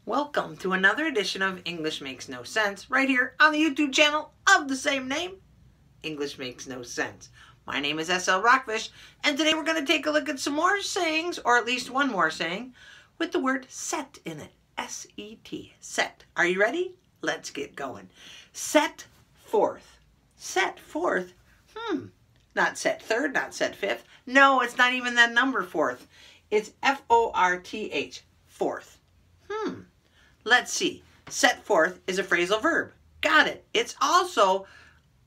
Welcome to another edition of English Makes No Sense, right here on the YouTube channel of the same name, English Makes No Sense. My name is S.L. Rockfish, and today we're going to take a look at some more sayings, or at least one more saying, with the word set in it. S-E-T, set. Are you ready? Let's get going. Set forth. Set forth? Not set third, not set fifth. No, it's not even that number fourth. It's F-O-R-T-H, forth. Let's see. Set forth is a phrasal verb. Got it. It's also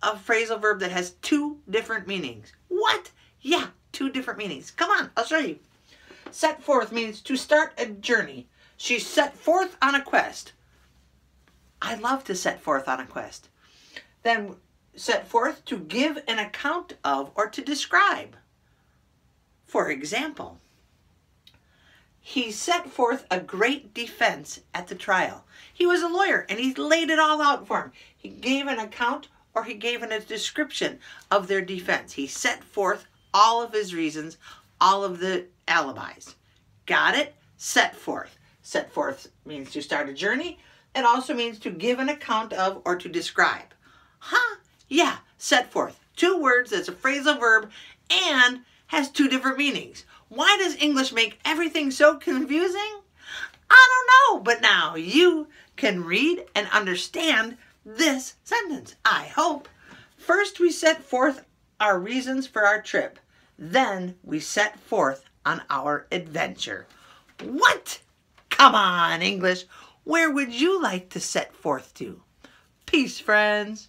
a phrasal verb that has two different meanings. What? Yeah, two different meanings. Come on, I'll show you. Set forth means to start a journey. She set forth on a quest. I love to set forth on a quest. Then set forth to give an account of or to describe. For example, he set forth a great defense at the trial. He was a lawyer and he laid it all out for him. He gave an account or he gave a description of their defense. He set forth all of his reasons, all of the alibis. Got it? Set forth. Set forth means to start a journey. It also means to give an account of or to describe. Yeah, set forth. Two words that's a phrasal verb and has two different meanings. Why does English make everything so confusing? I don't know, but now you can read and understand this sentence, I hope. First, we set forth our reasons for our trip. Then we set forth on our adventure. What? Come on, English. Where would you like to set forth to? Peace, friends.